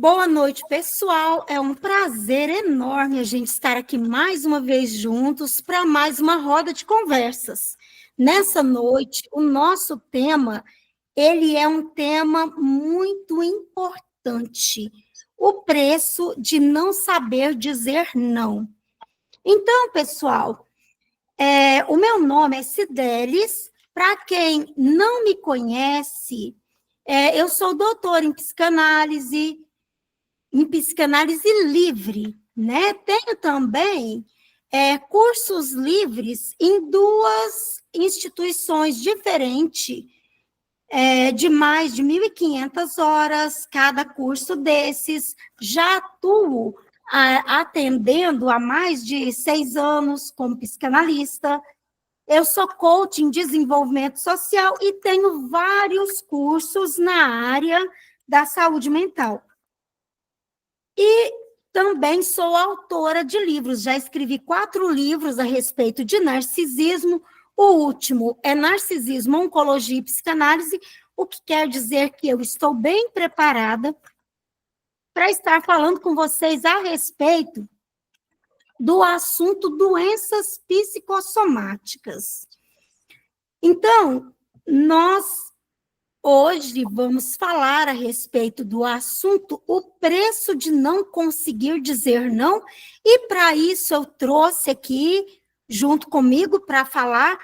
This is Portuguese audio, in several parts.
Boa noite, pessoal. É um prazer enorme a gente estar aqui mais uma vez juntos para mais uma roda de conversas. Nessa noite, o nosso tema, ele é um tema muito importante. O preço de não saber dizer não. Então, pessoal, o meu nome é Cidelis. Para quem não me conhece, eu sou doutora em psicanálise livre, né? Tenho também cursos livres em duas instituições diferentes, de mais de 1.500 horas cada curso desses. Já atuo atendendo há mais de 6 anos como psicanalista. Eu sou coach em desenvolvimento social e tenho vários cursos na área da saúde mental. E também sou autora de livros, já escrevi 4 livros a respeito de narcisismo. O último é Narcisismo, Oncologia e Psicanálise, o que quer dizer que eu estou bem preparada para estar falando com vocês a respeito do assunto doenças psicossomáticas. Então, nós hoje vamos falar a respeito do assunto o preço de não conseguir dizer não, e para isso eu trouxe aqui, junto comigo, para falar,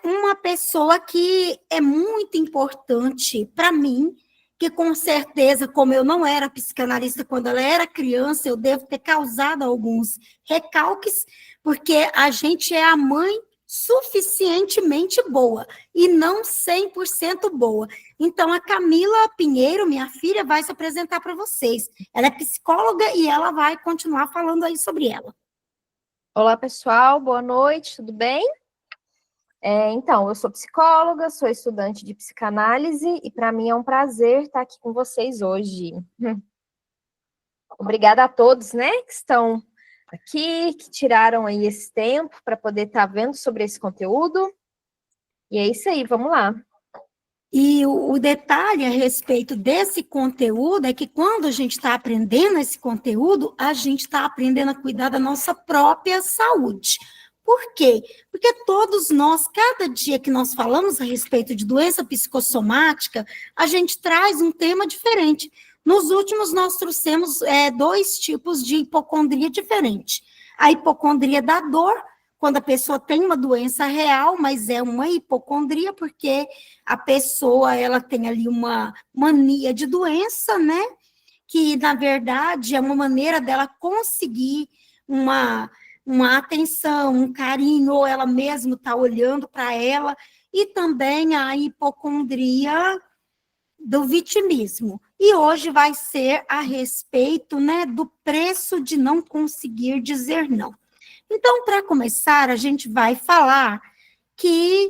uma pessoa que é muito importante para mim, que com certeza, como eu não era psicanalista quando ela era criança, eu devo ter causado alguns recalques, porque a gente é a mãe suficientemente boa e não 100% boa. Então, a Camila Pinheiro, minha filha, vai se apresentar para vocês. Ela é psicóloga e ela vai continuar falando aí sobre ela. Olá, pessoal, boa noite, tudo bem? Então, eu sou psicóloga, sou estudante de psicanálise e para mim é um prazer estar aqui com vocês hoje. Obrigada a todos, né, que estão aqui, que tiraram aí esse tempo para poder estar vendo sobre esse conteúdo. E é isso aí, vamos lá. E o detalhe a respeito desse conteúdo é que quando a gente está aprendendo esse conteúdo, a gente está aprendendo a cuidar da nossa própria saúde. Por quê? Porque todos nós, cada dia que nós falamos a respeito de doença psicossomática, a gente traz um tema diferente. Nos últimos, nós trouxemos 2 tipos de hipocondria diferentes. A hipocondria da dor, quando a pessoa tem uma doença real, mas é uma hipocondria, porque a pessoa ela tem ali uma mania de doença, né? Que, na verdade, é uma maneira dela conseguir uma atenção, um carinho, ou ela mesma está olhando para ela, e também a hipocondria do vitimismo. E hoje vai ser a respeito, né, do preço de não conseguir dizer não. Então, para começar, a gente vai falar que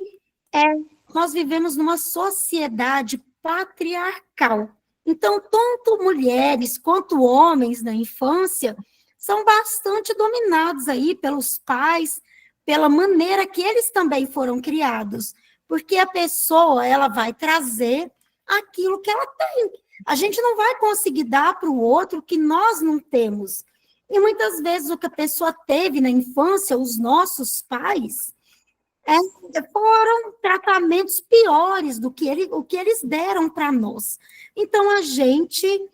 nós vivemos numa sociedade patriarcal. Então, tanto mulheres quanto homens na infância são bastante dominados aí pelos pais, pela maneira que eles também foram criados, porque a pessoa ela vai trazer aquilo que ela tem. A gente não vai conseguir dar para o outro o que nós não temos. E muitas vezes o que a pessoa teve na infância, os nossos pais, foram tratamentos piores do que o que eles deram para nós. Então, a gente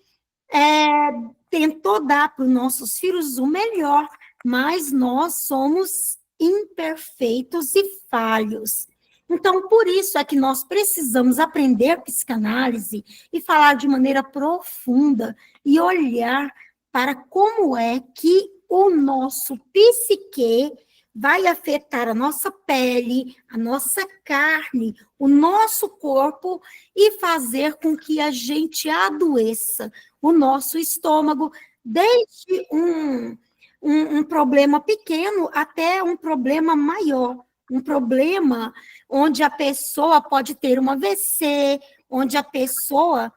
tentou dar para os nossos filhos o melhor, mas nós somos imperfeitos e falhos. Então, por isso é que nós precisamos aprender psicanálise e falar de maneira profunda e olhar para como é que o nosso psique vai afetar a nossa pele, a nossa carne, o nosso corpo e fazer com que a gente adoeça o nosso estômago, desde um problema pequeno até um problema maior, um problema onde a pessoa pode ter uma AVC, onde a pessoa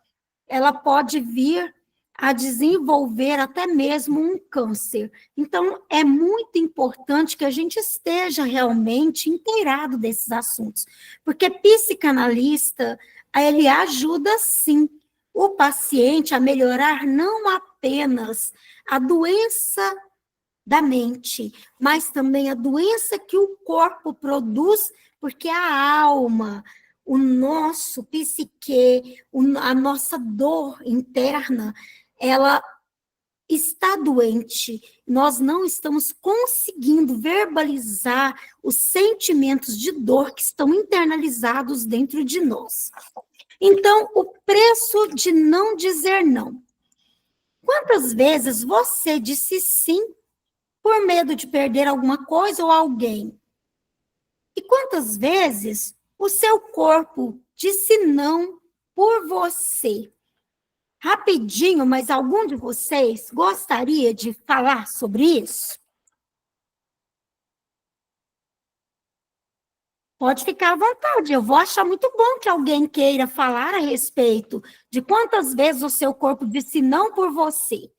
ela pode vir a desenvolver até mesmo um câncer. Então, é muito importante que a gente esteja realmente inteirado desses assuntos, porque psicanalista, ele ajuda sim, o paciente a melhorar não apenas a doença da mente, mas também a doença que o corpo produz, porque a alma, o nosso psique, a nossa dor interna, ela está doente. Nós não estamos conseguindo verbalizar os sentimentos de dor que estão internalizados dentro de nós. Então, o preço de não dizer não. Quantas vezes você disse sim por medo de perder alguma coisa ou alguém? E quantas vezes o seu corpo disse não por você? Rapidinho, mas algum de vocês gostaria de falar sobre isso? Pode ficar à vontade, eu vou achar muito bom que alguém queira falar a respeito de quantas vezes o seu corpo disse não por você.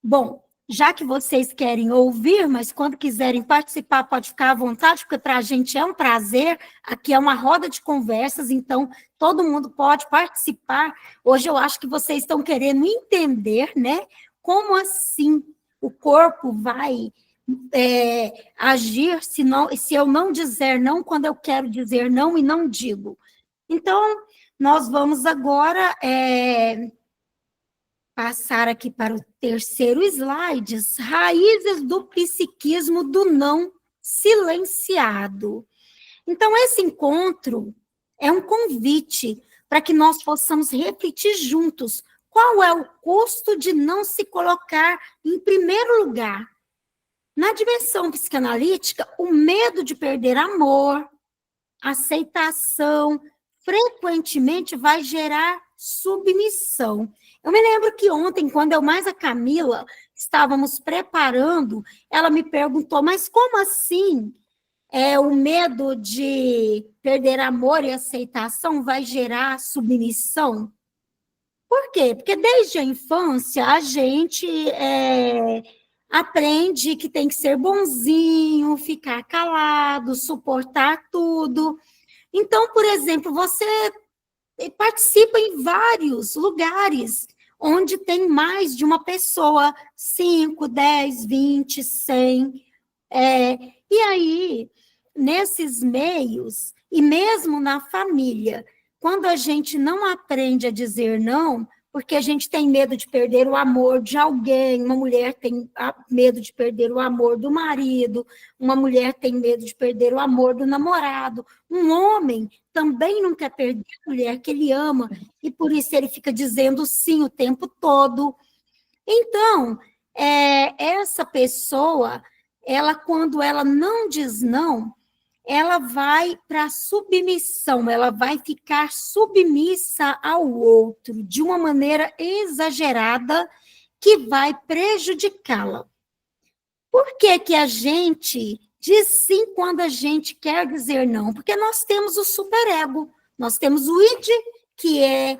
Bom, já que vocês querem ouvir, mas quando quiserem participar, pode ficar à vontade, porque para a gente é um prazer. Aqui é uma roda de conversas, então todo mundo pode participar. Hoje eu acho que vocês estão querendo entender, né? Como assim o corpo vai agir se eu não dizer não quando eu quero dizer não e não digo. Então, nós vamos agora passar aqui para o terceiro slide, raízes do psiquismo do não silenciado. Então, esse encontro é um convite para que nós possamos refletir juntos qual é o custo de não se colocar em primeiro lugar. Na dimensão psicanalítica, o medo de perder amor, aceitação, frequentemente vai gerar submissão. Eu me lembro que ontem, quando eu mais a Camila estávamos preparando, ela me perguntou, mas como assim o medo de perder amor e aceitação vai gerar submissão? Por quê? Porque desde a infância a gente aprende que tem que ser bonzinho, ficar calado, suportar tudo. Então, por exemplo, você participa em vários lugares onde tem mais de uma pessoa, 5, 10, 20, 100. E aí, nesses meios, e mesmo na família, quando a gente não aprende a dizer não, porque a gente tem medo de perder o amor de alguém, uma mulher tem medo de perder o amor do marido, uma mulher tem medo de perder o amor do namorado, um homem também não quer perder a mulher que ele ama, e por isso ele fica dizendo sim o tempo todo. Então, essa pessoa, ela, quando ela não diz não, ela vai para a submissão, ela vai ficar submissa ao outro de uma maneira exagerada que vai prejudicá-la. Por que que a gente diz sim quando a gente quer dizer não? Porque nós temos o superego, nós temos o id, que é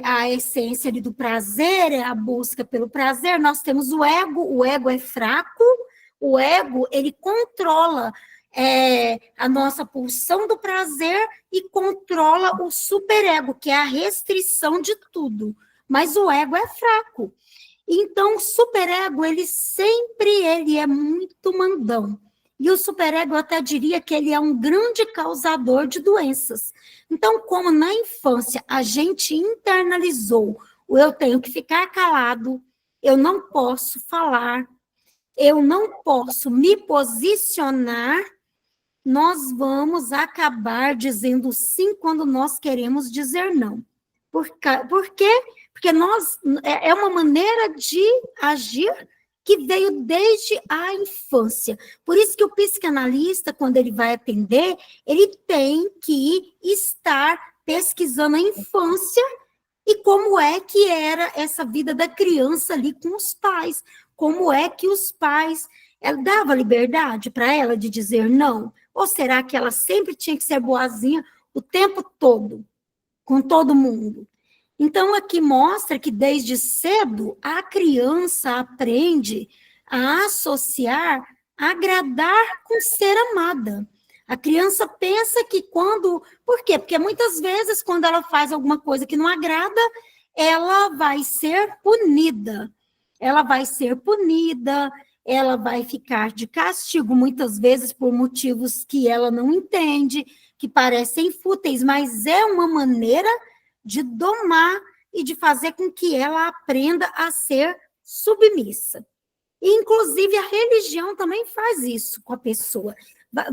a essência do prazer, é a busca pelo prazer, nós temos o ego é fraco, o ego, ele controla a nossa pulsão do prazer e controla o superego, que é a restrição de tudo. Mas o ego é fraco. Então, o superego, ele é muito mandão. E o superego, eu até diria que ele é um grande causador de doenças. Então, como na infância a gente internalizou o eu tenho que ficar calado, eu não posso falar, eu não posso me posicionar, nós vamos acabar dizendo sim quando nós queremos dizer não. Por quê? Porque é uma maneira de agir que veio desde a infância. Por isso que o psicanalista, quando ele vai atender, ele tem que estar pesquisando a infância e como é que era essa vida da criança ali com os pais. Como é que os pais dava liberdade para ela de dizer não? Ou será que ela sempre tinha que ser boazinha o tempo todo, com todo mundo? Então, aqui mostra que desde cedo a criança aprende a associar agradar com ser amada. A criança pensa que quando... Por quê? Porque muitas vezes, quando ela faz alguma coisa que não agrada, ela vai ser punida. Ela vai ser punida, ela vai ficar de castigo, muitas vezes por motivos que ela não entende, que parecem fúteis, mas é uma maneira de domar e de fazer com que ela aprenda a ser submissa. E, inclusive, a religião também faz isso com a pessoa.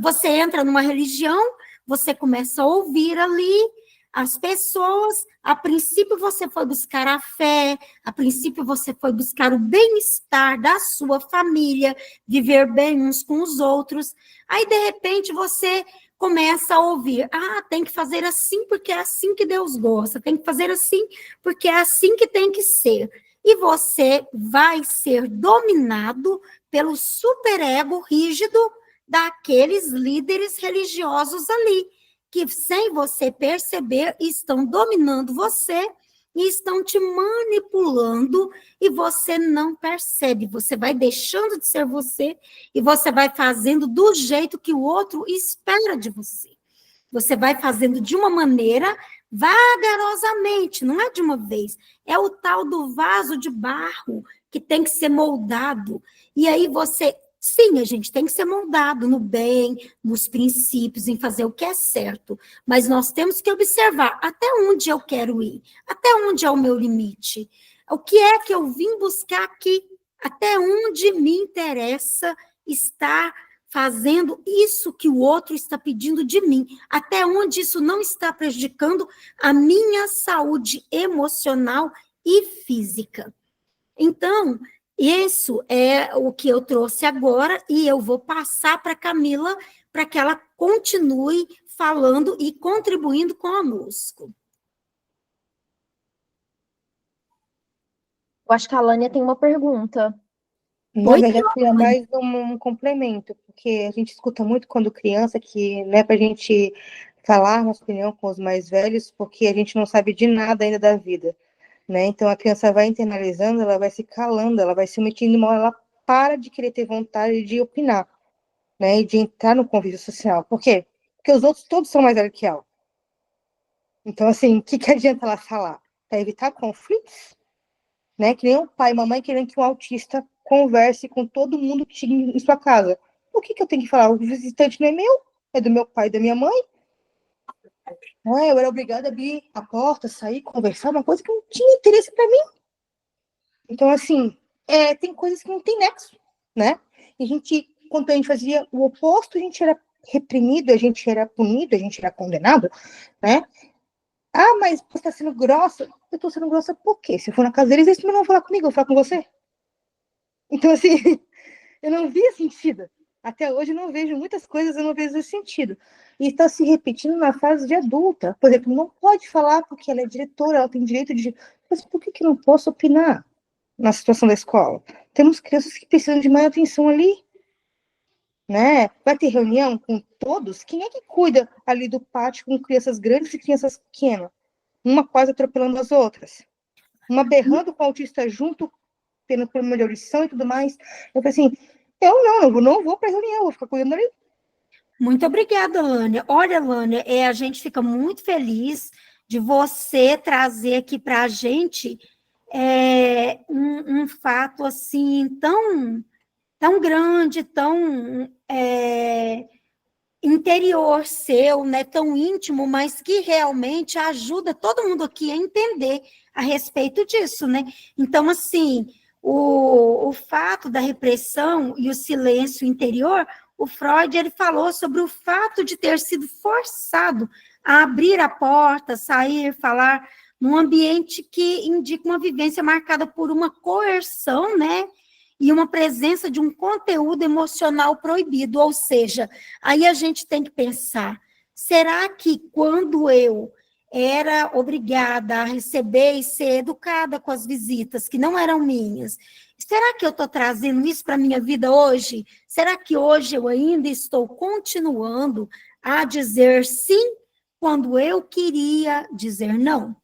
Você entra numa religião, você começa a ouvir ali as pessoas, a princípio você foi buscar a fé, a princípio você foi buscar o bem-estar da sua família, viver bem uns com os outros, aí de repente você começa a ouvir, tem que fazer assim porque é assim que Deus gosta, tem que fazer assim porque é assim que tem que ser, e você vai ser dominado pelo superego rígido daqueles líderes religiosos ali, que, sem você perceber, estão dominando você e estão te manipulando e você não percebe. Você vai deixando de ser você e você vai fazendo do jeito que o outro espera de você. Você vai fazendo de uma maneira vagarosamente, não é de uma vez. É o tal do vaso de barro que tem que ser moldado. E aí você... Sim, a gente tem que ser moldado no bem, nos princípios, em fazer o que é certo, mas nós temos que observar até onde eu quero ir, até onde é o meu limite, o que é que eu vim buscar aqui, até onde me interessa estar fazendo isso que o outro está pedindo de mim, até onde isso não está prejudicando a minha saúde emocional e física. Então, isso é o que eu trouxe agora e eu vou passar para a Camila para que ela continue falando e contribuindo conosco. Eu acho que a Lânia tem uma pergunta. Na verdade, é mais um complemento, porque a gente escuta muito quando criança que não é para a gente falar nossa opinião com os mais velhos, porque a gente não sabe de nada ainda da vida. Né? Então, a criança vai internalizando, ela vai se calando, ela vai se omitindo mal, ela para de querer ter vontade de opinar, né? E de entrar no convívio social. Por quê? Porque os outros todos são mais velhos que ela. Então, assim, o que adianta ela falar? Para evitar conflitos, né? Que nem o pai e mamãe querendo que um autista converse com todo mundo que chega em sua casa. O que eu tenho que falar? O visitante não é meu, é do meu pai e da minha mãe. Eu era obrigada a abrir a porta, sair, conversar, uma coisa que não tinha interesse para mim. Então, assim, tem coisas que não tem nexo, né? E a gente, quando a gente fazia o oposto, a gente era reprimido, a gente era punido, a gente era condenado, né? Mas você está sendo grossa. Eu estou sendo grossa por quê? Se eu for na casa deles, eles não vão falar comigo, eu vou falar com você. Então, assim, eu não via sentido. Até hoje eu não vejo muitas coisas, eu não vejo sentido. E está se repetindo na fase de adulta. Por exemplo, não pode falar porque ela é diretora, ela tem direito de... Mas por que não posso opinar na situação da escola? Temos crianças que precisam de mais atenção ali, né? Vai ter reunião com todos? Quem é que cuida ali do pátio com crianças grandes e crianças pequenas? Uma quase atropelando as outras. Uma berrando com o autista junto, tendo problema de audição e tudo mais. Eu falei assim, eu não vou para a reunião, vou ficar cuidando ali. Muito obrigada, Lânia. Olha, Lânia, a gente fica muito feliz de você trazer aqui para a gente um fato assim tão grande, tão interior seu, né, tão íntimo, mas que realmente ajuda todo mundo aqui a entender a respeito disso, né? Então, assim, o fato da repressão e o silêncio interior, o Freud, ele falou sobre o fato de ter sido forçado a abrir a porta, sair, falar, num ambiente que indica uma vivência marcada por uma coerção, né? E uma presença de um conteúdo emocional proibido, ou seja, aí a gente tem que pensar, será que quando eu era obrigada a receber e ser educada com as visitas que não eram minhas, será que eu estou trazendo isso para a minha vida hoje? Será que hoje eu ainda estou continuando a dizer sim quando eu queria dizer não?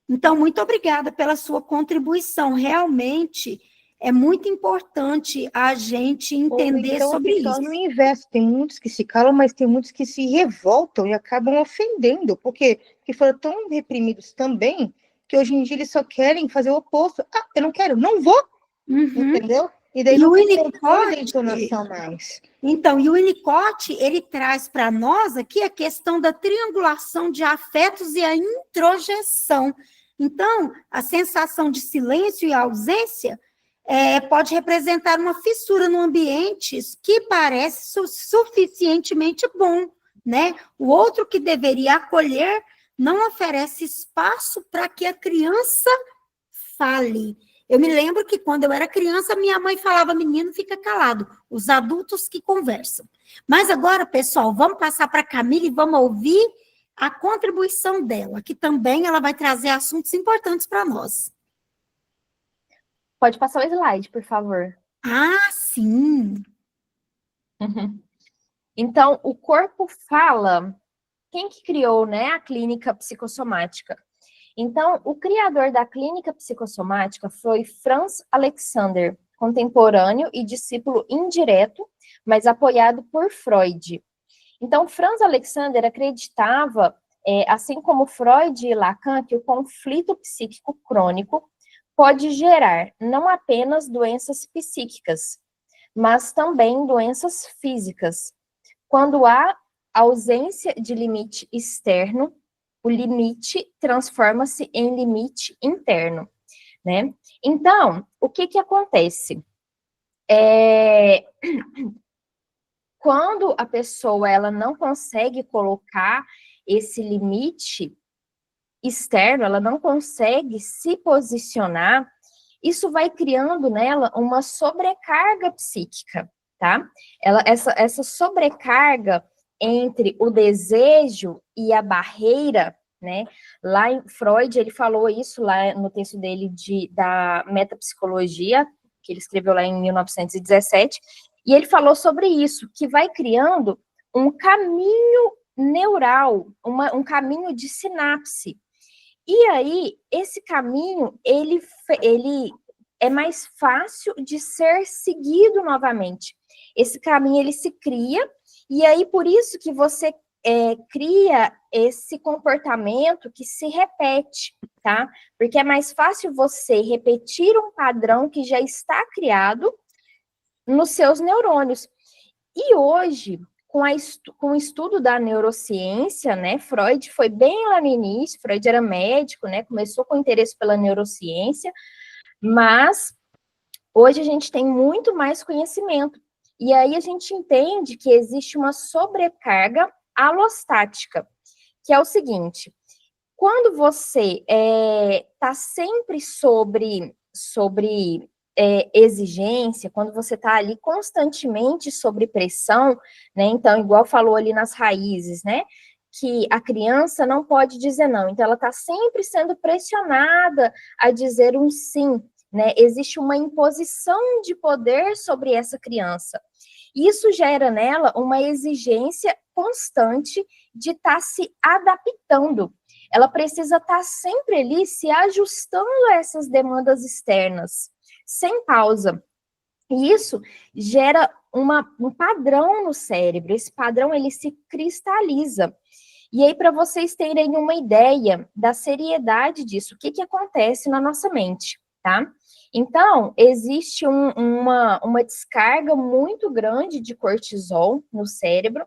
Então, muito obrigada pela sua contribuição, realmente é muito importante a gente entender então, sobre se isso. torna o inverso. Tem muitos que se calam, mas tem muitos que se revoltam e acabam ofendendo, porque foram tão reprimidos também, que hoje em dia eles só querem fazer o oposto. Ah, eu não quero, não vou, entendeu? E daí E não o tem controle da Winnicott, entonação mais. então, e o Winnicott, ele traz para nós aqui a questão da triangulação de afetos e a introjeção. Então, a sensação de silêncio e ausência pode representar uma fissura no ambiente que parece suficientemente bom, né? O outro que deveria acolher não oferece espaço para que a criança fale. Eu me lembro que quando eu era criança, minha mãe falava, menino, fica calado, os adultos que conversam. Mas agora, pessoal, vamos passar para a Camila e vamos ouvir a contribuição dela, que também ela vai trazer assuntos importantes para nós. Pode passar o slide, por favor. Ah, sim. Então, o corpo fala. Quem que criou, né, a clínica psicossomática? Então, o criador da clínica psicossomática foi Franz Alexander, contemporâneo e discípulo indireto, mas apoiado por Freud. Então, Franz Alexander acreditava, assim como Freud e Lacan, que o conflito psíquico crônico pode gerar não apenas doenças psíquicas, mas também doenças físicas. Quando há ausência de limite externo, o limite transforma-se em limite interno, né? Então, o que acontece? Quando a pessoa ela não consegue colocar esse limite externo, ela não consegue se posicionar, isso vai criando nela uma sobrecarga psíquica, tá? Essa sobrecarga entre o desejo e a barreira, né? Lá em Freud, ele falou isso lá no texto dele da metapsicologia, que ele escreveu lá em 1917, e ele falou sobre isso, que vai criando um caminho neural, um caminho de sinapse. E aí, esse caminho, ele é mais fácil de ser seguido novamente. Esse caminho, ele se cria, e aí, por isso que você cria esse comportamento que se repete, tá? Porque é mais fácil você repetir um padrão que já está criado nos seus neurônios. E hoje, com o estudo da neurociência, né, Freud foi bem lá no início, Freud era médico, né, começou com interesse pela neurociência, mas hoje a gente tem muito mais conhecimento. E aí a gente entende que existe uma sobrecarga alostática, que é o seguinte: quando você está sempre sobre exigência, quando você está ali constantemente sobre pressão, né? Então, igual falou ali nas raízes, né? Que a criança não pode dizer não. Então, ela está sempre sendo pressionada a dizer um sim, né? Existe uma imposição de poder sobre essa criança. Isso gera nela uma exigência constante de estar se adaptando. Ela precisa estar sempre ali se ajustando a essas demandas externas, sem pausa. E isso gera um padrão no cérebro. Esse padrão, ele se cristaliza. E aí, para vocês terem uma ideia da seriedade disso, o que acontece na nossa mente, tá? Então, existe uma descarga muito grande de cortisol no cérebro,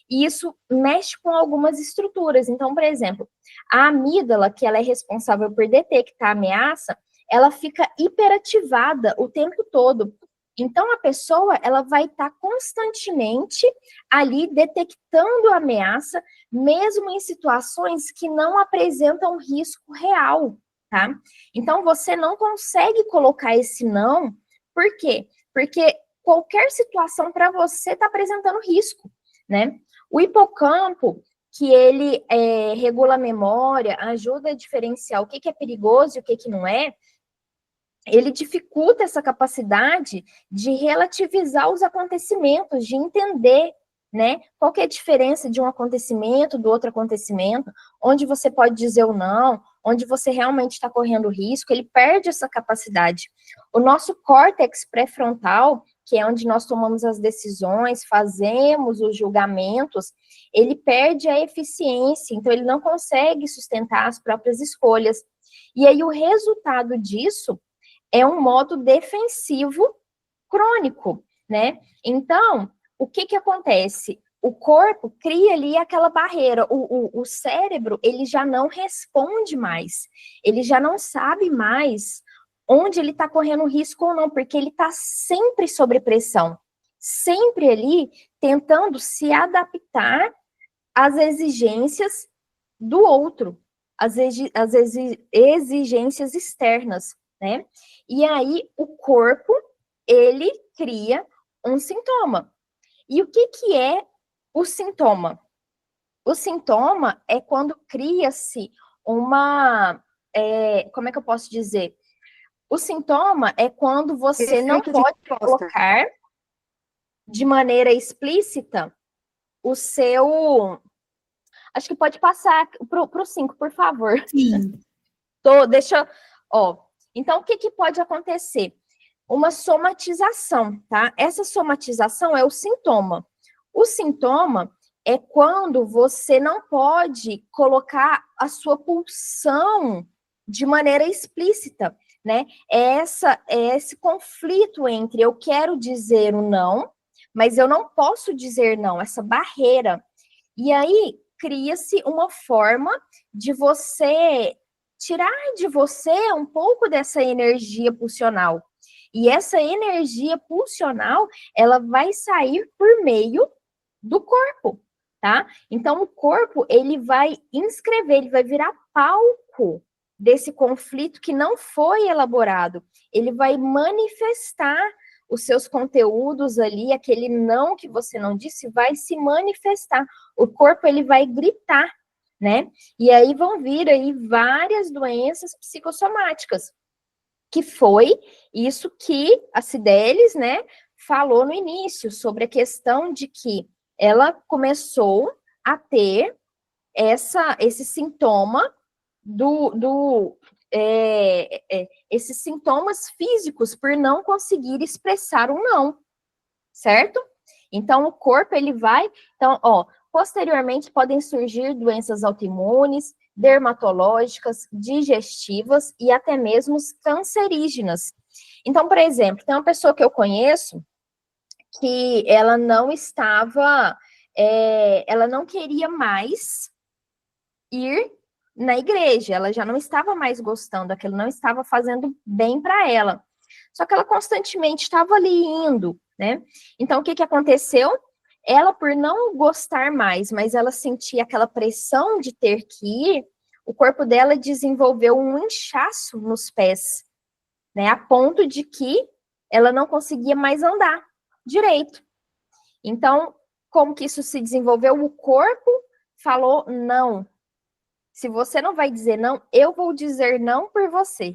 e isso mexe com algumas estruturas. Então, por exemplo, a amígdala, que ela é responsável por detectar a ameaça, ela fica hiperativada o tempo todo. Então, a pessoa, ela vai estar constantemente ali detectando a ameaça, mesmo em situações que não apresentam risco real, tá? Então, você não consegue colocar esse não. Por quê? Porque qualquer situação para você está apresentando risco, né? O hipocampo, que ele regula a memória, ajuda a diferenciar o que é perigoso e o que não é, ele dificulta essa capacidade de relativizar os acontecimentos, de entender, né, qual que é a diferença de um acontecimento, do outro acontecimento, onde você pode dizer o não, onde você realmente está correndo risco, ele perde essa capacidade. O nosso córtex pré-frontal, que é onde nós tomamos as decisões, fazemos os julgamentos, ele perde a eficiência, então ele não consegue sustentar as próprias escolhas. E aí o resultado disso é um modo defensivo crônico, né? Então, o que acontece? O corpo cria ali aquela barreira, o cérebro, ele já não responde mais, ele já não sabe mais onde ele está correndo risco ou não, porque ele está sempre sob pressão, sempre ali tentando se adaptar às exigências do outro, às exigências externas, né? E aí o corpo, ele cria um sintoma. E o que é o sintoma? O sintoma é quando cria-se uma... como é que eu posso dizer? O sintoma é quando você não pode colocar de maneira explícita o seu... Acho que pode passar para o 5, por favor. Sim. Deixa... Então, o que pode acontecer? Uma somatização, tá? Essa somatização é o sintoma. O sintoma é quando você não pode colocar a sua pulsão de maneira explícita, né? É esse conflito entre eu quero dizer o não, mas eu não posso dizer não, essa barreira. E aí cria-se uma forma de você tirar de você um pouco dessa energia pulsional. E essa energia pulsional, ela vai sair por meio do corpo, tá? Então, o corpo, ele vai inscrever, ele vai virar palco desse conflito que não foi elaborado. Ele vai manifestar os seus conteúdos ali, aquele não que você não disse, vai se manifestar. O corpo, ele vai gritar, né? E aí vão vir aí várias doenças psicossomáticas, que foi isso que a Cideles, né, falou no início, sobre a questão de que ela começou a ter esse sintoma esses sintomas físicos por não conseguir expressar um não, certo? Então, o corpo, ele vai... Então, posteriormente, podem surgir doenças autoimunes, dermatológicas, digestivas e até mesmo cancerígenas. Então, por exemplo, tem uma pessoa que eu conheço que ela não estava... ela não queria mais ir na igreja, ela já não estava mais gostando daquilo, não estava fazendo bem para ela. Só que ela constantemente estava ali indo, né? Então, o que aconteceu? Ela, por não gostar mais, mas ela sentia aquela pressão de ter que ir, o corpo dela desenvolveu um inchaço nos pés, né? A ponto de que ela não conseguia mais andar direito. Então, como que isso se desenvolveu? O corpo falou não. Se você não vai dizer não, eu vou dizer não por você.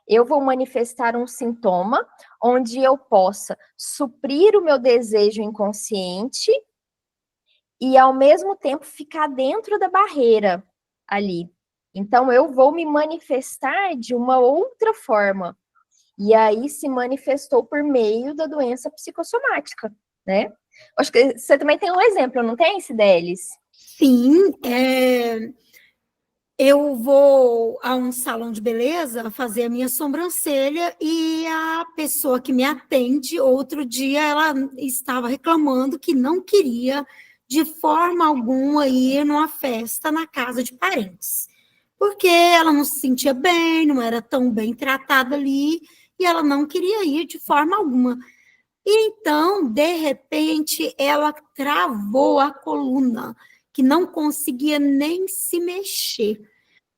Eu vou manifestar um sintoma onde eu possa suprir o meu desejo inconsciente e, ao mesmo tempo, ficar dentro da barreira ali. Então, eu vou me manifestar de uma outra forma. E aí se manifestou por meio da doença psicossomática, né? Acho que você também tem um exemplo, não tem, Cideles? Sim, eu vou a um salão de beleza fazer a minha sobrancelha e a pessoa que me atende, outro dia, ela estava reclamando que não queria, de forma alguma, ir numa festa na casa de parentes, porque ela não se sentia bem, não era tão bem tratada ali, e ela não queria ir de forma alguma. E então, de repente, ela travou a coluna, que não conseguia nem se mexer.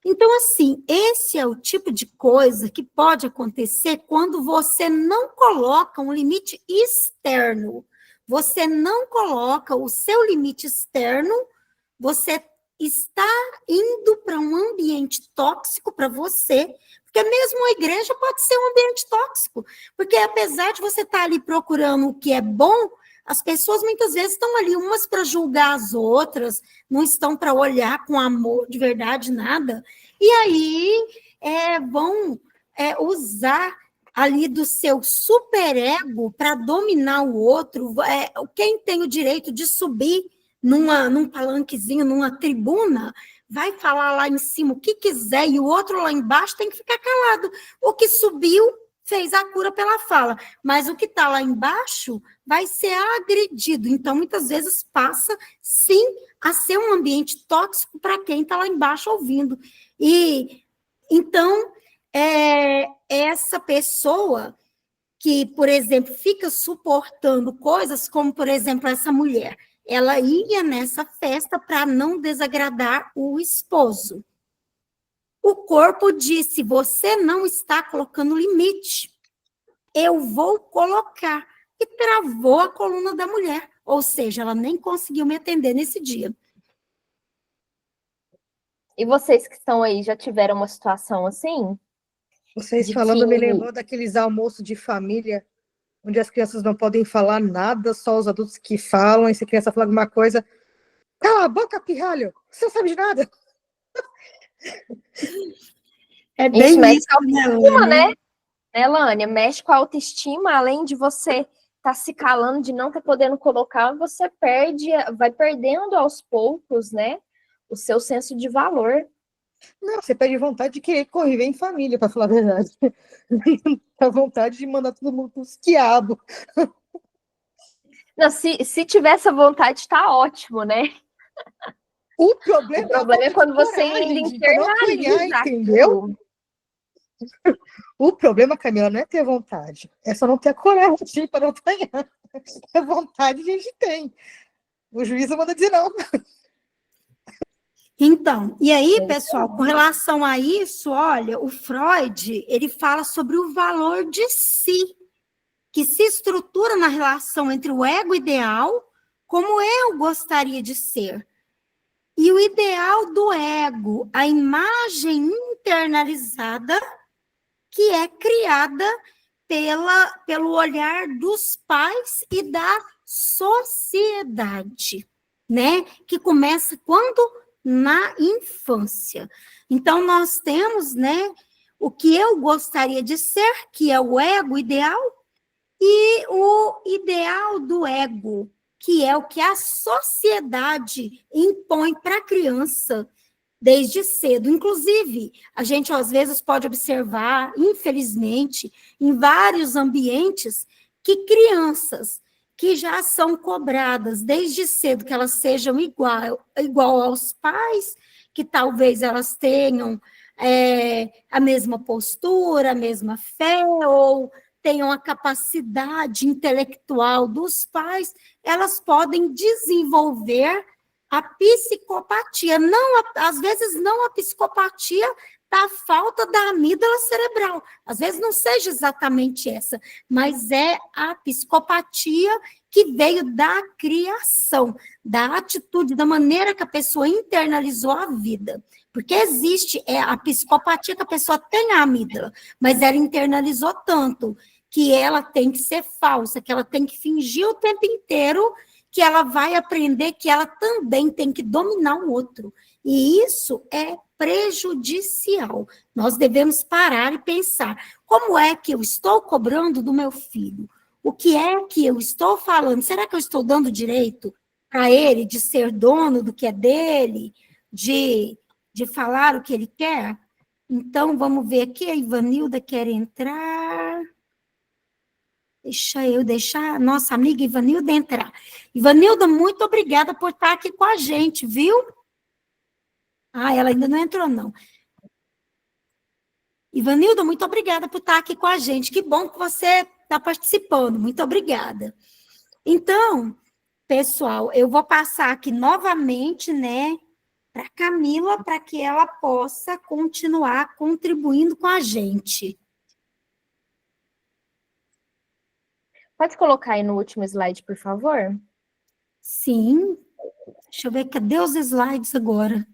Então, assim, esse é o tipo de coisa que pode acontecer quando você não coloca um limite externo. Você não coloca o seu limite externo, você está indo para um ambiente tóxico para você, porque mesmo a igreja pode ser um ambiente tóxico, porque apesar de você estar ali procurando o que é bom, As pessoas muitas vezes estão ali umas para julgar as outras, não estão para olhar com amor de verdade, nada. E aí vão usar ali do seu superego para dominar o outro. Quem tem o direito de subir num palanquezinho, numa tribuna, vai falar lá em cima o que quiser e o outro lá embaixo tem que ficar calado. O que subiu fez a cura pela fala, mas o que está lá embaixo vai ser agredido. Então, muitas vezes passa, sim, a ser um ambiente tóxico para quem está lá embaixo ouvindo. E, então, essa pessoa que, por exemplo, fica suportando coisas como, por exemplo, essa mulher, ela ia nessa festa para não desagradar o esposo. O corpo disse: você não está colocando limite. Eu vou colocar. E travou a coluna da mulher. Ou seja, ela nem conseguiu me atender nesse dia. E vocês que estão aí já tiveram uma situação assim? Vocês De falando que... me lembrou daqueles almoços de família, onde as crianças não podem falar nada, só os adultos que falam, e se a criança fala alguma coisa, cala a boca, pirralho, você não sabe de nada. É bem isso mexe isso, com a né, autoestima, Lânia? né, Lânia? Mexe com a autoestima, além de você estar se calando, de não estar podendo colocar, você vai perdendo aos poucos, né, o seu senso de valor. Não, você perde vontade de querer conviver em família, para falar a verdade. A vontade de mandar todo mundo pros quiabos. Não, se tiver essa vontade, tá ótimo, né? O O problema é a problema é falta de quando você ainda coragem para não apanhar, internaliza entendeu? aquilo. O problema, Camila, não é ter vontade, é só não ter a coragem para não apanhar. A vontade a gente tem. O juiz manda dizer não. Então, e aí, pessoal, com relação a isso, olha, o Freud, ele fala sobre o valor de si, que se estrutura na relação entre o ego ideal, como eu gostaria de ser, e o ideal do ego, a imagem internalizada que é criada pelo olhar dos pais e da sociedade, né? Que começa quando? Na infância. Então, nós temos, né, o que eu gostaria de ser, que é o ego ideal, e o ideal do ego, que é o que a sociedade impõe para a criança desde cedo. Inclusive, a gente às vezes pode observar, infelizmente, em vários ambientes, que crianças que já são cobradas desde cedo que elas sejam igual aos pais, que talvez elas tenham a mesma postura, a mesma fé, ou tenham a capacidade intelectual dos pais, elas podem desenvolver a psicopatia, não, às vezes não a psicopatia da falta da amígdala cerebral, às vezes não seja exatamente essa, mas é a psicopatia que veio da criação, da atitude, da maneira que a pessoa internalizou a vida. Porque existe a psicopatia que a pessoa tem a amígdala, mas ela internalizou tanto que ela tem que ser falsa, que ela tem que fingir o tempo inteiro que ela vai aprender que ela também tem que dominar o outro. E isso é prejudicial. Nós devemos parar e pensar: como é que eu estou cobrando do meu filho? O que é que eu estou falando? Será que eu estou dando direito para ele de ser dono do que é dele, de falar o que ele quer? Então, vamos ver aqui, a Ivanilda quer entrar. Deixa eu deixar a nossa amiga Ivanilda entrar. Ivanilda, muito obrigada por estar aqui com a gente, viu? Ah, ela ainda não entrou, não. Ivanilda, muito obrigada por estar aqui com a gente. Que bom que você está participando. Muito obrigada. Então, pessoal, eu vou passar aqui novamente, né, para Camila, para que ela possa continuar contribuindo com a gente. Pode colocar aí no último slide, por favor? Sim. Deixa eu ver, cadê os slides agora?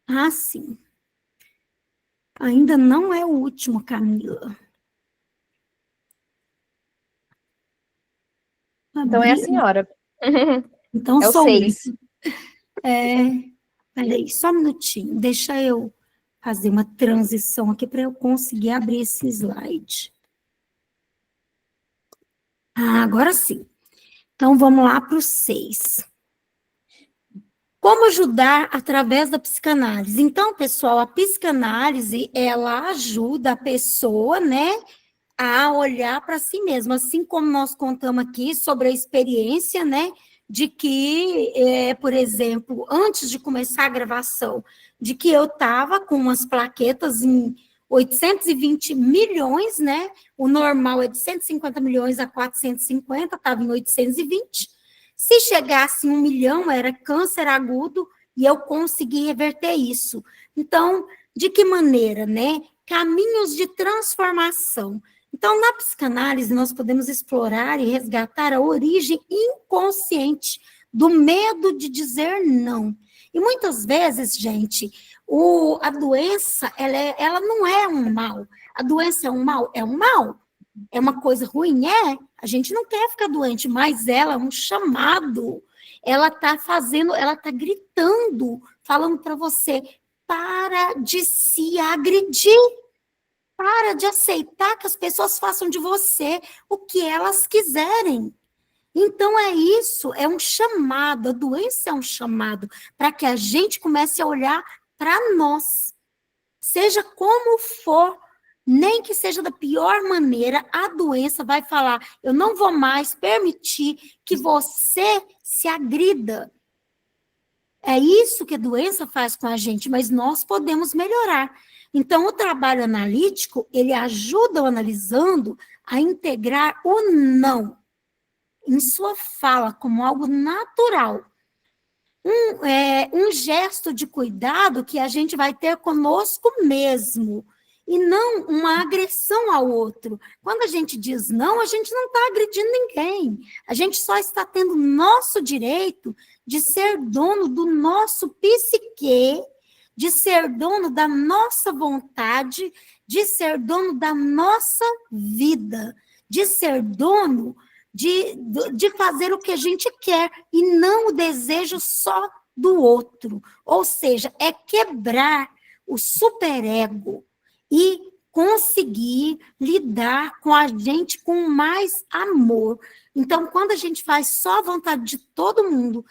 Ah, sim. Ainda não é o último, Camila. Então é a senhora. Então É o sou eu. 6. Peraí, só um minutinho. Deixa eu fazer uma transição aqui para eu conseguir abrir esse slide. Agora sim. Então, vamos lá para o 6. Como ajudar através da psicanálise? Então, pessoal, a psicanálise, ela ajuda a pessoa, né, a olhar para si mesma, assim como nós contamos aqui sobre a experiência, né, de que, por exemplo, antes de começar a gravação, de que eu estava com umas plaquetas em 820 milhões, né, o normal é de 150 milhões a 450, estava em 820, se chegasse 1 milhão, era câncer agudo, e eu consegui reverter isso. Então, de que maneira, né? Caminhos de transformação. Então, na psicanálise, nós podemos explorar e resgatar a origem inconsciente do medo de dizer não. E muitas vezes, gente, a doença, ela não é um mal. A doença é um mal? É um mal. É uma coisa ruim? É. A gente não quer ficar doente, mas ela é um chamado. Ela está fazendo, ela está gritando, falando para você, para de se agredir. Para de aceitar que as pessoas façam de você o que elas quiserem. Então é isso, é um chamado, a doença é um chamado para que a gente comece a olhar para nós. Seja como for, nem que seja da pior maneira, a doença vai falar, eu não vou mais permitir que você se agrida. É isso que a doença faz com a gente, mas nós podemos melhorar. Então, o trabalho analítico, ele ajuda o analisando a integrar o não em sua fala como algo natural. Um gesto de cuidado que a gente vai ter conosco mesmo, e não uma agressão ao outro. Quando a gente diz não, a gente não está agredindo ninguém. A gente só está tendo nosso direito de ser dono do nosso psique, de ser dono da nossa vontade, de ser dono da nossa vida, de ser dono de fazer o que a gente quer e não o desejo só do outro. Ou seja, é quebrar o superego e conseguir lidar com a gente com mais amor. Então, quando a gente faz só a vontade de todo mundo,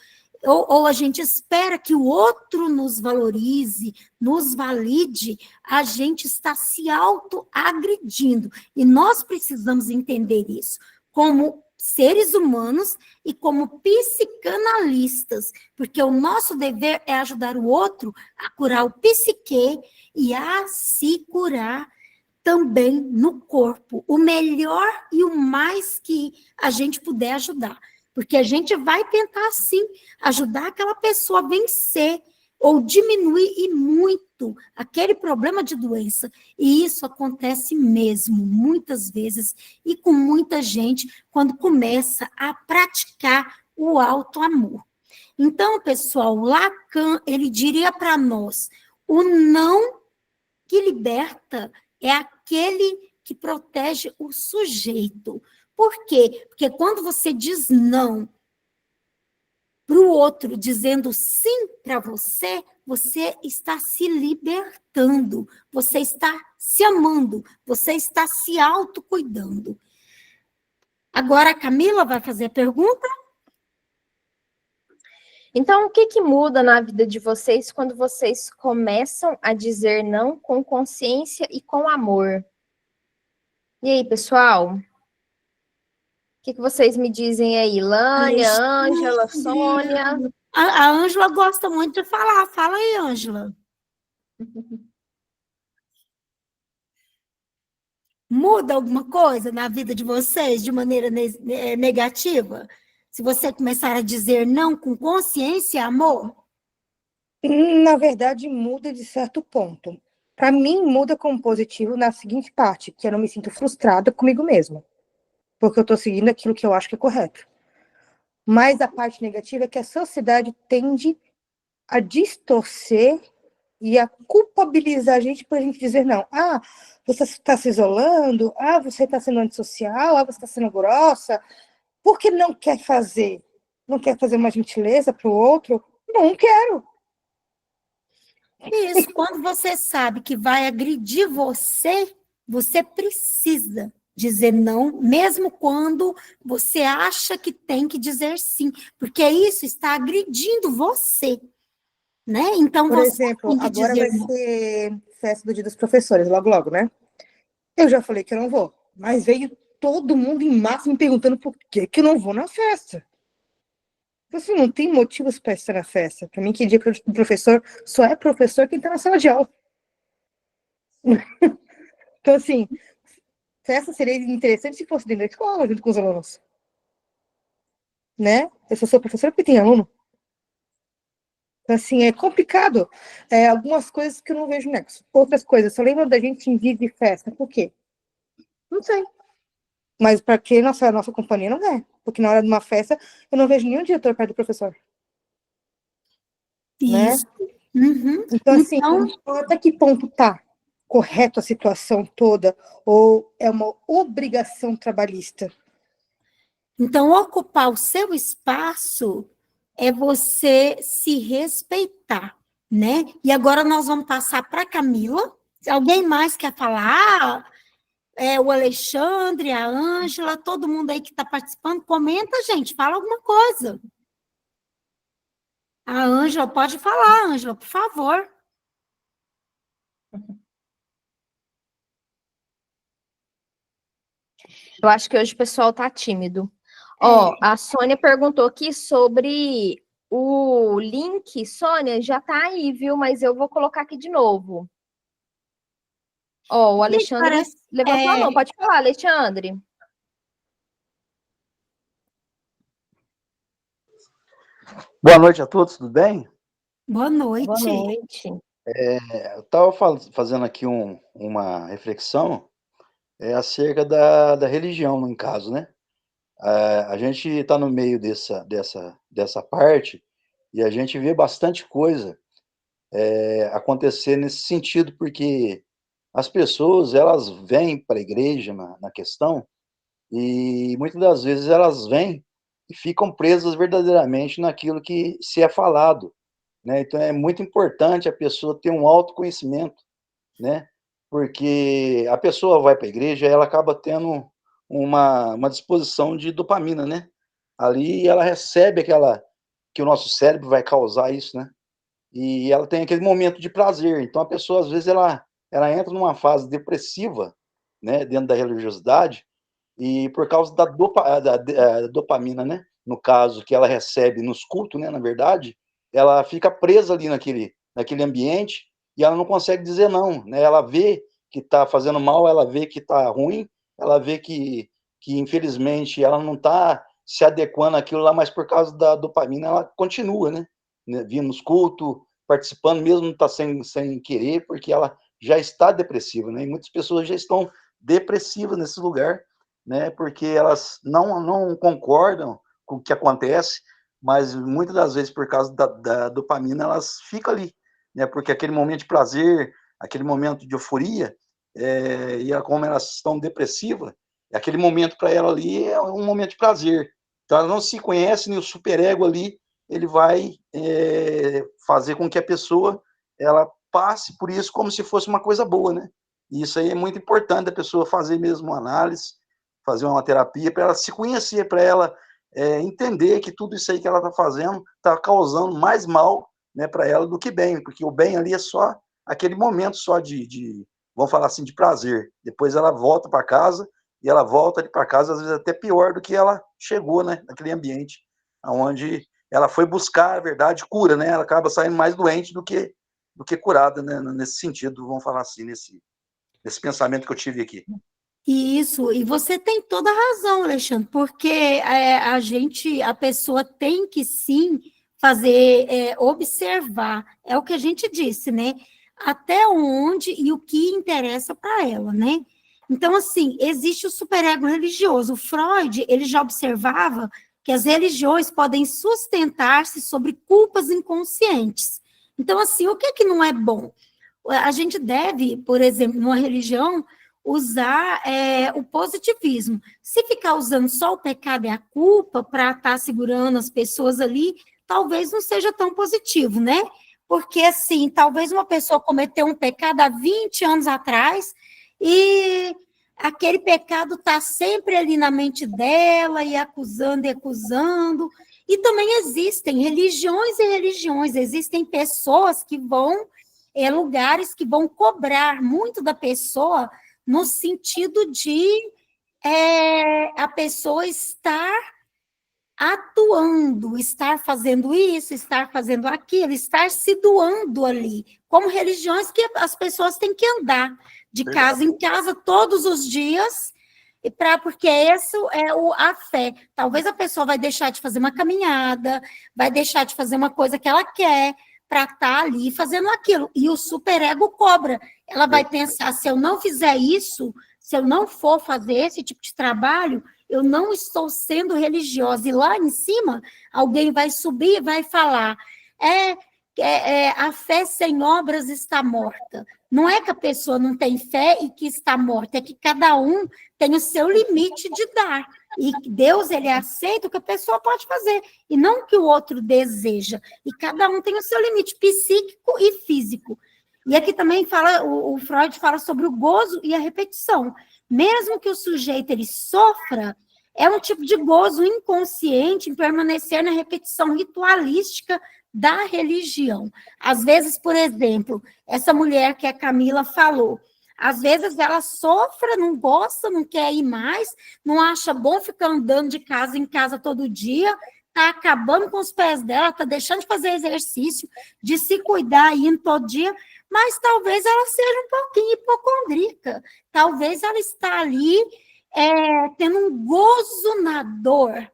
ou a gente espera que o outro nos valorize, nos valide, a gente está se auto-agredindo. E nós precisamos entender isso como seres humanos e como psicanalistas, porque o nosso dever é ajudar o outro a curar o psique e a se curar também no corpo, o melhor e o mais que a gente puder ajudar. Porque a gente vai tentar, sim, ajudar aquela pessoa a vencer ou diminuir e muito aquele problema de doença. E isso acontece mesmo, muitas vezes, e com muita gente, quando começa a praticar o auto-amor. Então, pessoal, Lacan, ele diria para nós, o não que liberta é aquele que protege o sujeito. Por quê? Porque quando você diz não para o outro, dizendo sim para você, você está se libertando, você está se amando, você está se autocuidando. Agora a Camila vai fazer a pergunta. Então, o que muda na vida de vocês quando vocês começam a dizer não com consciência e com amor? E aí, pessoal? O que vocês me dizem aí? Lânia, Ângela, Sônia? A Ângela gosta muito de falar. Fala aí, Ângela. Muda alguma coisa na vida de vocês de maneira negativa? Se você começar a dizer não com consciência e amor? Na verdade, muda de certo ponto. Para mim, muda como positivo na seguinte parte, que eu não me sinto frustrada comigo mesma, porque eu estou seguindo aquilo que eu acho que é correto. Mas a parte negativa é que a sociedade tende a distorcer e a culpabilizar a gente por a gente dizer não. Ah, você está se isolando, ah, você está sendo antissocial, ah, você está sendo grossa. Porque não quer fazer? Não quer fazer uma gentileza para o outro? Não quero. Isso, quando você sabe que vai agredir você, você precisa dizer não, mesmo quando você acha que tem que dizer sim, porque isso está agredindo você, né? Então Por você exemplo, tem que agora vai dizer não. ser festa do Dia dos Professores, logo, logo, né? Eu já falei que eu não vou, mas veio todo mundo em massa me perguntando por que eu não vou na festa. Você não tem motivos para estar na festa. Para mim, que dia o professor só é professor quem está na sala de aula. Então, assim, festa seria interessante se fosse dentro da escola, junto com os alunos. Né? Eu só sou professora porque tem aluno. Então, assim, é complicado. Algumas coisas que eu não vejo nexo. Outras coisas, só lembro da gente em dia de festa. Por quê? Não sei. Mas para que nossa companhia não é? Porque na hora de uma festa, eu não vejo nenhum diretor perto do professor. Né? Isso. Uhum. Então, assim, Então, até que ponto está correto a situação toda, ou é uma obrigação trabalhista? então, ocupar o seu espaço é você se respeitar, né? E agora nós vamos passar para a Camila. Se alguém mais quer falar, o Alexandre, a Ângela, todo mundo aí que está participando, comenta, gente, fala alguma coisa. A Ângela, pode falar, Ângela, por favor. Eu acho que hoje o pessoal tá tímido. Ó, a Sônia perguntou aqui sobre o link. Sônia, já tá aí, viu? Mas eu vou colocar aqui de novo. Ó, o Gente, Alexandre parece, levantou a mão. Pode falar, Alexandre. Boa noite a todos, tudo bem? boa noite. Boa noite. Eu estava fazendo aqui uma reflexão acerca da religião, no caso, né? A gente está no meio dessa parte e a gente vê bastante coisa acontecer nesse sentido, porque as pessoas, elas vêm para a igreja na questão e muitas das vezes elas vêm e ficam presas verdadeiramente naquilo que se é falado, né? Então é muito importante a pessoa ter um autoconhecimento, né? Porque a pessoa vai para a igreja, ela acaba tendo uma disposição de dopamina, né? Ali ela recebe que o nosso cérebro vai causar isso, né? E ela tem aquele momento de prazer. Então a pessoa às vezes ela entra numa fase depressiva, né? Dentro da religiosidade e por causa da dopamina, né? No caso que ela recebe nos cultos, né? Na verdade, ela fica presa ali naquele ambiente e ela não consegue dizer não, né? Ela vê que está fazendo mal, ela vê que está ruim, ela vê que infelizmente ela não está se adequando àquilo lá, mas por causa da dopamina ela continua, né? Vindo nos cultos, participando, mesmo não está sem querer, porque ela já está depressiva, né? E muitas pessoas já estão depressivas nesse lugar, né? Porque elas não concordam com o que acontece, mas muitas das vezes, por causa da dopamina, elas ficam ali, né? Porque aquele momento de prazer, aquele momento de euforia, como elas estão depressivas, aquele momento para ela ali é um momento de prazer. Então, elas não se conhecem, e o superego ali, ele vai fazer com que a pessoa ela passe por isso como se fosse uma coisa boa, né? E isso aí é muito importante a pessoa fazer mesmo uma análise, fazer uma terapia, para ela se conhecer, para ela entender que tudo isso aí que ela está fazendo está causando mais mal, né, para ela do que bem, porque o bem ali é só aquele momento só vamos falar assim, de prazer. Depois ela volta para casa e ela volta para casa às vezes até pior do que ela chegou, né, naquele ambiente onde ela foi buscar a verdade, cura, né? Ela acaba saindo mais doente do que curada, né? Nesse sentido, vamos falar assim, nesse pensamento que eu tive aqui. Isso, e você tem toda a razão, Alexandre, porque a pessoa tem que sim fazer, observar, é o que a gente disse, né? Até onde e o que interessa para ela, né? Então, assim, existe o superego religioso. O Freud, ele já observava que as religiões podem sustentar-se sobre culpas inconscientes. Então, assim, o que é que não é bom? A gente deve, por exemplo, numa religião, usar o positivismo. Se ficar usando só o pecado e a culpa para estar segurando as pessoas ali, talvez não seja tão positivo, né? Porque, assim, talvez uma pessoa cometeu um pecado há 20 anos atrás e aquele pecado está sempre ali na mente dela e acusando e acusando. E também existem religiões e religiões, existem pessoas que vão, lugares que vão cobrar muito da pessoa no sentido de a pessoa estar atuando, estar fazendo isso, estar fazendo aquilo, estar se doando ali, como religiões que as pessoas têm que andar de casa em casa todos os dias, porque isso é a fé. Talvez a pessoa vai deixar de fazer uma caminhada, vai deixar de fazer uma coisa que ela quer, para estar ali fazendo aquilo. E o superego cobra. Ela vai pensar, se eu não fizer isso, se eu não for fazer esse tipo de trabalho, eu não estou sendo religiosa. E lá em cima, alguém vai subir e vai falar, a fé sem obras está morta. Não é que a pessoa não tem fé e que está morta, é que cada um tem o seu limite de dar. E Deus, ele aceita o que a pessoa pode fazer, e não o que o outro deseja. E cada um tem o seu limite psíquico e físico. E aqui também fala, o Freud fala sobre o gozo e a repetição. Mesmo que o sujeito ele sofra, é um tipo de gozo inconsciente em permanecer na repetição ritualística da religião. Às vezes, por exemplo, essa mulher que a Camila falou, às vezes ela sofre, não gosta, não quer ir mais, não acha bom ficar andando de casa em casa todo dia, está acabando com os pés dela, está deixando de fazer exercício, de se cuidar, indo todo dia, mas talvez ela seja um pouquinho hipocondríaca, talvez ela está ali tendo um gozo na dor,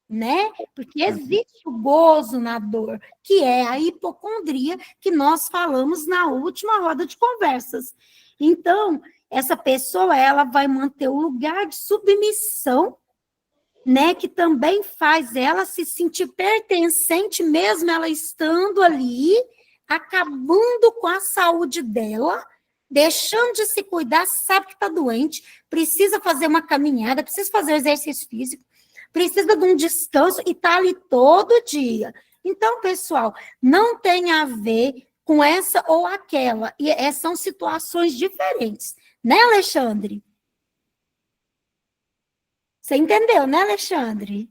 né? Porque existe o gozo na dor, que é a hipocondria que nós falamos na última roda de conversas. Então, essa pessoa, ela vai manter o lugar de submissão, né, que também faz ela se sentir pertencente, mesmo ela estando ali, acabando com a saúde dela, deixando de se cuidar, sabe que está doente, precisa fazer uma caminhada, precisa fazer exercício físico, precisa de um descanso e está ali todo dia. Então, pessoal, não tem a ver com essa ou aquela, e são situações diferentes, né, Alexandre? Você entendeu, né, Alexandre?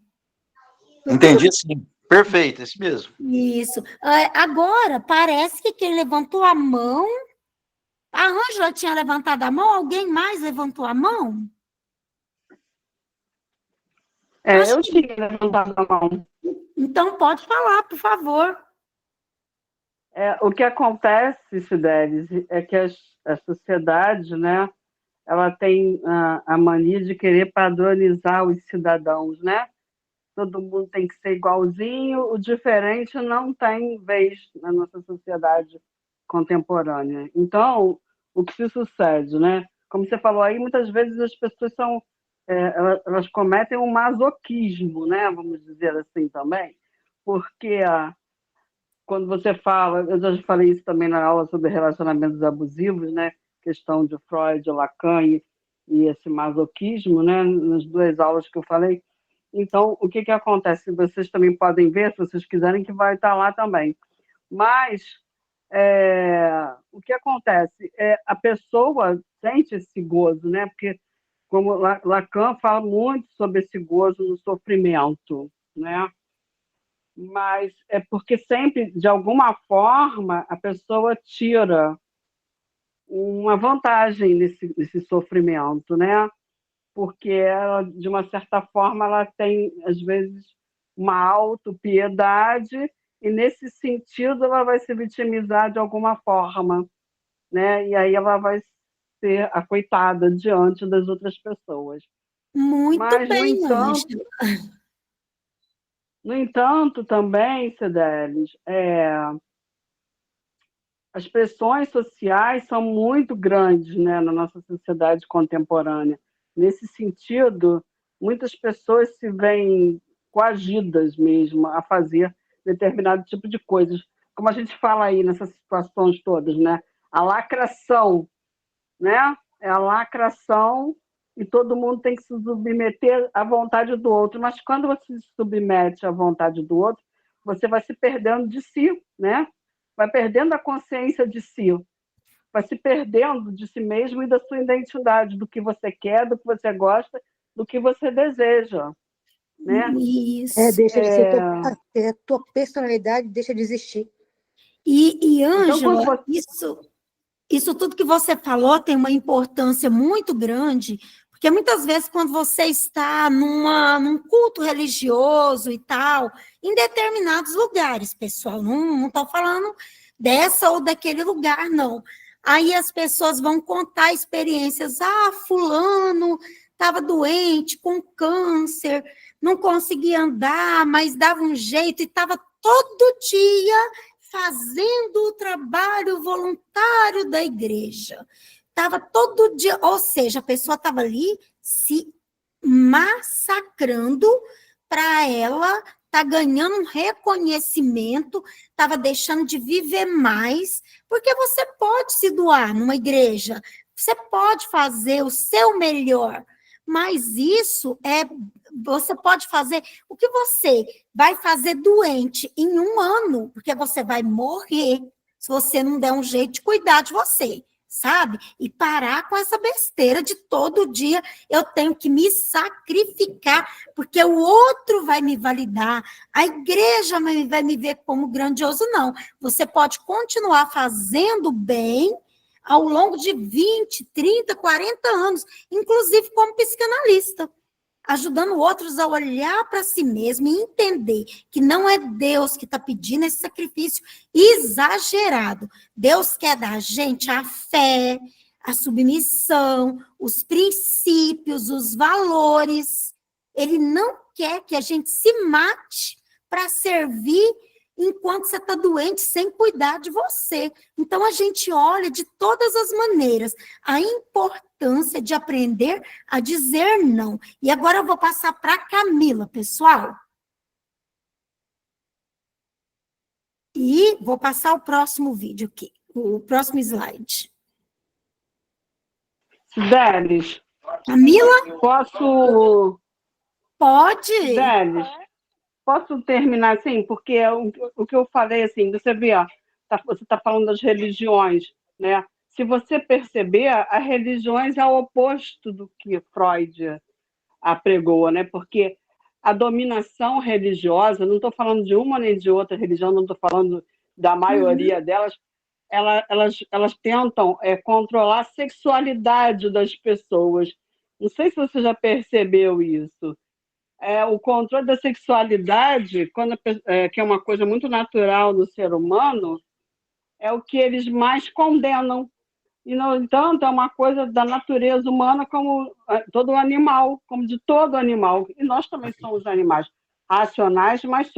Entendi, sim. Perfeito, esse mesmo. Isso. Agora, parece que quem levantou a mão... A Ângela tinha levantado a mão? Alguém mais levantou a mão? Eu tinha levantado a mão. Então, pode falar, por favor. O que acontece, Cidelis, é que a sociedade, né, ela tem a mania de querer padronizar os cidadãos, né? Todo mundo tem que ser igualzinho, o diferente não tem vez na nossa sociedade contemporânea. Então, o que se sucede, né? Como você falou aí, muitas vezes as pessoas elas cometem um masoquismo, né? Vamos dizer assim também, porque quando você fala, eu já falei isso também na aula sobre relacionamentos abusivos, né? Questão de Freud, Lacan e esse masoquismo, né? Nas duas aulas que eu falei. Então, o que acontece? Vocês também podem ver, se vocês quiserem, que vai estar lá também. Mas o que acontece? A pessoa sente esse gozo, né? Porque, como Lacan fala muito sobre esse gozo no sofrimento, né? Mas é porque sempre, de alguma forma, a pessoa tira uma vantagem nesse sofrimento, né? Porque ela, de uma certa forma, ela tem, às vezes, uma autopiedade e, nesse sentido, ela vai se vitimizar de alguma forma, né? E aí ela vai ser a coitada diante das outras pessoas. Muito Mas, bem, no entanto, também, Cidelis, as pressões sociais são muito grandes, né, na nossa sociedade contemporânea. Nesse sentido, muitas pessoas se veem coagidas mesmo a fazer determinado tipo de coisas. Como a gente fala aí nessas situações todas, né? A lacração, né? é a lacração e todo mundo tem que se submeter à vontade do outro. Mas quando você se submete à vontade do outro, você vai se perdendo de si, né? Vai perdendo a consciência de si, vai se perdendo de si mesmo e da sua identidade, do que você quer, do que você gosta, do que você deseja, né? Isso. Deixa de ser a tua personalidade deixa de existir. E Ângela, Então, isso tudo que você falou tem uma importância muito grande, porque muitas vezes quando você está num culto religioso e tal, em determinados lugares, pessoal, não estou falando dessa ou daquele lugar, não. Aí as pessoas vão contar experiências, fulano estava doente, com câncer, não conseguia andar, mas dava um jeito e estava todo dia fazendo o trabalho voluntário da igreja. Estava todo dia, ou seja, a pessoa estava ali se massacrando para ela estar ganhando um reconhecimento, estava deixando de viver mais, porque você pode se doar numa igreja, você pode fazer o seu melhor, mas isso você pode fazer o que você vai fazer doente em 1 ano, porque você vai morrer se você não der um jeito de cuidar de você, sabe? E parar com essa besteira de todo dia eu tenho que me sacrificar, porque o outro vai me validar, a igreja vai me ver como grandioso, não. Você pode continuar fazendo bem ao longo de 20, 30, 40 anos, inclusive como psicanalista, ajudando outros a olhar para si mesmo e entender que não é Deus que está pedindo esse sacrifício exagerado. Deus quer da gente a fé, a submissão, os princípios, os valores. Ele não quer que a gente se mate para servir enquanto você está doente, sem cuidar de você. Então, a gente olha de todas as maneiras a importância de aprender a dizer não. E agora eu vou passar para a Camila, pessoal. E vou passar o próximo vídeo aqui, o próximo slide. Délis, Camila? Posso... Pode. Délis, posso terminar assim? Porque o que eu falei, assim, você vê, ó, você está falando das religiões, né? Se você perceber, as religiões é o oposto do que Freud apregou, né? Porque a dominação religiosa, não estou falando de uma nem de outra religião, não estou falando da maioria delas, elas tentam controlar a sexualidade das pessoas. Não sei se você já percebeu isso. O controle da sexualidade, que é uma coisa muito natural no ser humano, é o que eles mais condenam. E, no entanto, é uma coisa da natureza humana como todo animal, como de todo animal. E nós também somos animais racionais, mas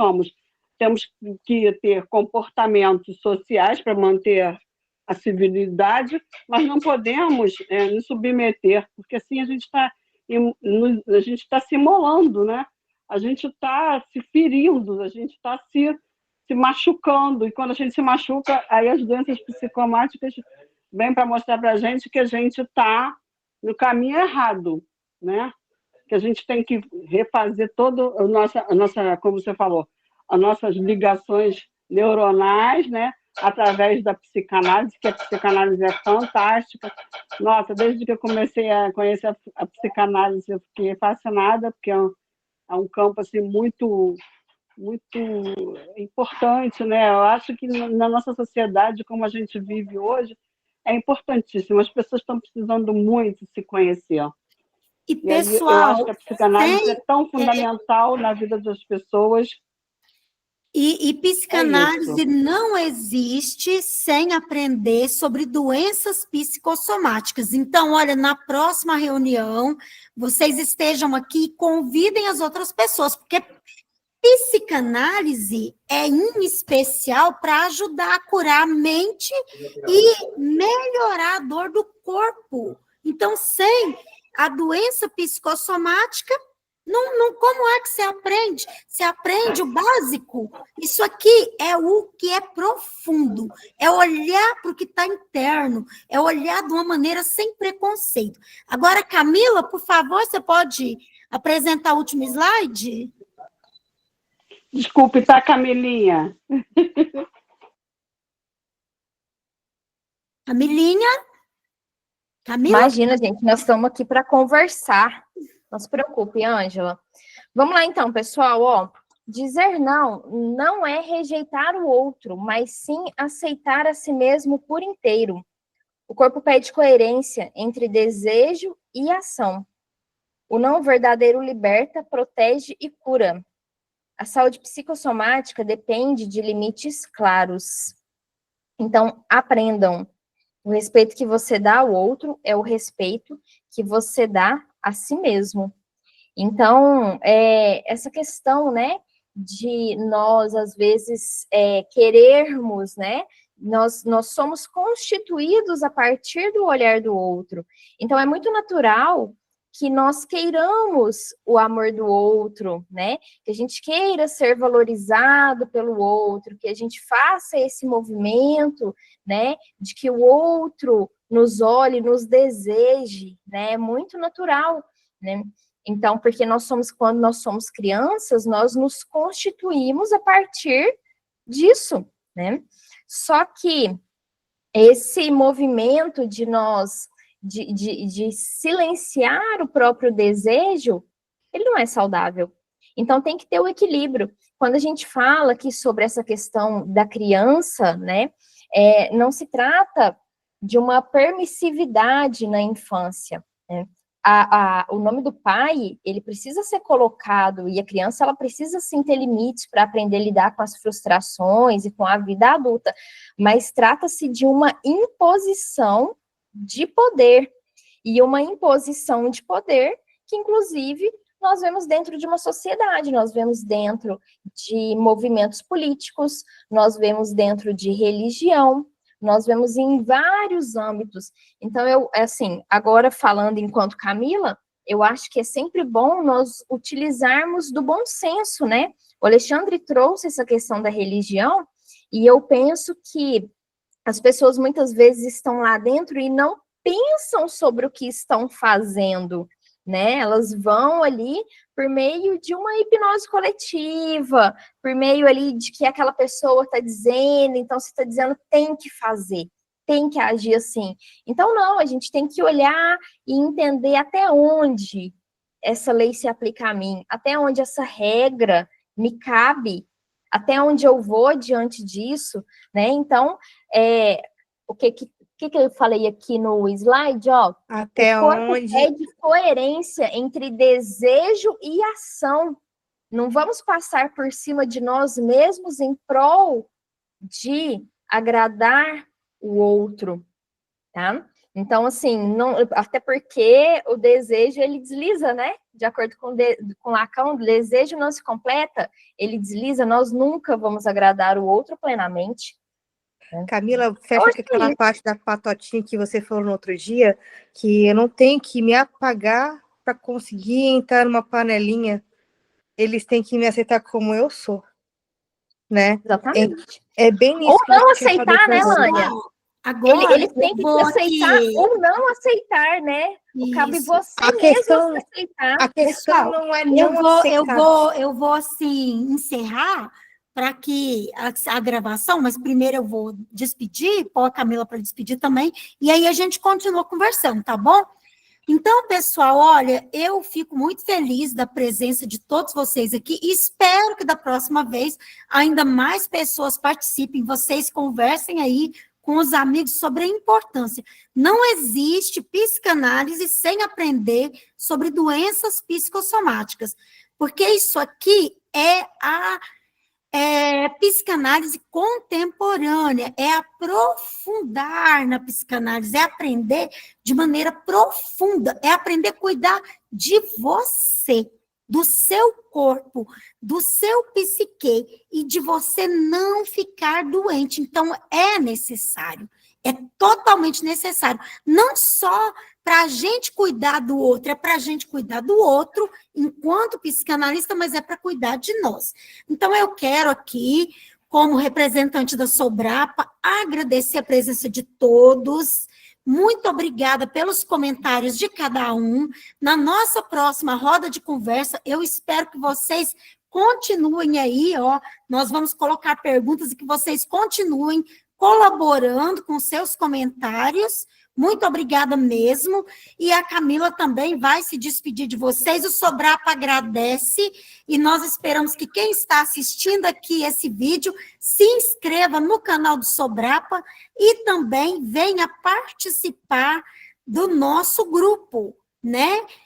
temos que ter comportamentos sociais para manter a civilidade, mas não podemos nos submeter, porque assim a gente está se imolando, né? A gente está se ferindo, a gente está se machucando, e quando a gente se machuca, aí as doenças psicomáticas vêm para mostrar para a gente que a gente está no caminho errado, né? Que a gente tem que refazer todo a nossa, como você falou, as nossas ligações neuronais, né? Através da psicanálise, que a psicanálise é fantástica. Nossa, desde que eu comecei a conhecer a psicanálise, eu fiquei fascinada, porque é um campo assim, muito, muito importante, né? Eu acho que na nossa sociedade, como a gente vive hoje, é importantíssimo. As pessoas estão precisando muito se conhecer. E, pessoal, eu acho que a psicanálise é tão fundamental na vida das pessoas. E psicanálise não existe sem aprender sobre doenças psicossomáticas. Então, olha, na próxima reunião, vocês estejam aqui e convidem as outras pessoas, porque psicanálise é em especial para ajudar a curar a mente e melhorar a dor do corpo. Então, sem a doença psicossomática, Como é que você aprende? Você aprende o básico. Isso aqui é o que é profundo. É olhar para o que está interno. É olhar de uma maneira sem preconceito. Agora, Camila, por favor, você pode apresentar o último slide? Desculpe, tá, Camilinha? Camila? Imagina, gente, nós estamos aqui para conversar. Não se preocupe, Ângela. Vamos lá, então, pessoal. Ó, dizer não é rejeitar o outro, mas sim aceitar a si mesmo por inteiro. O corpo pede coerência entre desejo e ação. O não verdadeiro liberta, protege e cura. A saúde psicossomática depende de limites claros. Então, aprendam. O respeito que você dá ao outro é o respeito que você dá a si mesmo. Então, essa questão, né, de nós, às vezes, querermos, né, nós somos constituídos a partir do olhar do outro. Então, é muito natural que nós queiramos o amor do outro, né, que a gente queira ser valorizado pelo outro, que a gente faça esse movimento, né, de que o outro nos olhe, nos deseje, né, é muito natural, né. Então, porque quando nós somos crianças, nós nos constituímos a partir disso, né? Só que esse movimento de nós, de silenciar o próprio desejo, ele não é saudável. Então, tem que ter o equilíbrio. Quando a gente fala aqui sobre essa questão da criança, né? Não se trata de uma permissividade na infância, né? O nome do pai, ele precisa ser colocado, e a criança, ela precisa sim ter limites para aprender a lidar com as frustrações e com a vida adulta, mas trata-se de uma imposição de poder, e uma imposição de poder que, inclusive, nós vemos dentro de uma sociedade, nós vemos dentro de movimentos políticos, nós vemos dentro de religião, nós vemos em vários âmbitos. Então, agora falando enquanto Camila, eu acho que é sempre bom nós utilizarmos do bom senso, né? O Alexandre trouxe essa questão da religião, e eu penso que as pessoas muitas vezes estão lá dentro e não pensam sobre o que estão fazendo, né? Elas vão ali por meio de uma hipnose coletiva, por meio ali de que aquela pessoa está dizendo, então se está dizendo tem que fazer, tem que agir assim. Então não, a gente tem que olhar e entender até onde essa lei se aplica a mim, até onde essa regra me cabe, até onde eu vou diante disso, né? Então, o que eu falei aqui no slide, ó? Até o corpo onde pede coerência entre desejo e ação. Não vamos passar por cima de nós mesmos em prol de agradar o outro, tá? Então, assim, até porque o desejo, ele desliza, né? De acordo com Lacan, o desejo não se completa, ele desliza, nós nunca vamos agradar o outro plenamente. Camila, fecha com aquela parte da patotinha que você falou no outro dia, que eu não tenho que me apagar para conseguir entrar numa panelinha. Eles têm que me aceitar como eu sou, né? Exatamente. É bem isso. Ou não aceitar, né, Lânia? Agora, eles têm que te aceitar ou não aceitar, né? Cabe você mesmo aceitar. A questão não é não aceitar. Eu vou assim, encerrar para que a gravação, mas primeiro eu vou despedir, pôr a Camila para despedir também, e aí a gente continua conversando, tá bom? Então, pessoal, olha, eu fico muito feliz da presença de todos vocês aqui e espero que da próxima vez ainda mais pessoas participem, vocês conversem aí com os amigos sobre a importância. Não existe psicanálise sem aprender sobre doenças psicossomáticas, porque isso aqui é a psicanálise contemporânea, é aprofundar na psicanálise, é aprender de maneira profunda, é aprender a cuidar de você, do seu corpo, do seu psique, e de você não ficar doente. Então, é necessário. É totalmente necessário. Não só para a gente cuidar do outro, é para a gente cuidar do outro enquanto psicanalista, mas é para cuidar de nós. Então, eu quero aqui, como representante da Sobrapa, agradecer a presença de todos. Muito obrigada pelos comentários de cada um. Na nossa próxima roda de conversa, eu espero que vocês continuem aí, ó. Nós vamos colocar perguntas e que vocês continuem colaborando com seus comentários. Muito obrigada mesmo. E a Camila também vai se despedir de vocês. O Sobrapa agradece e nós esperamos que quem está assistindo aqui esse vídeo se inscreva no canal do Sobrapa e também venha participar do nosso grupo, né?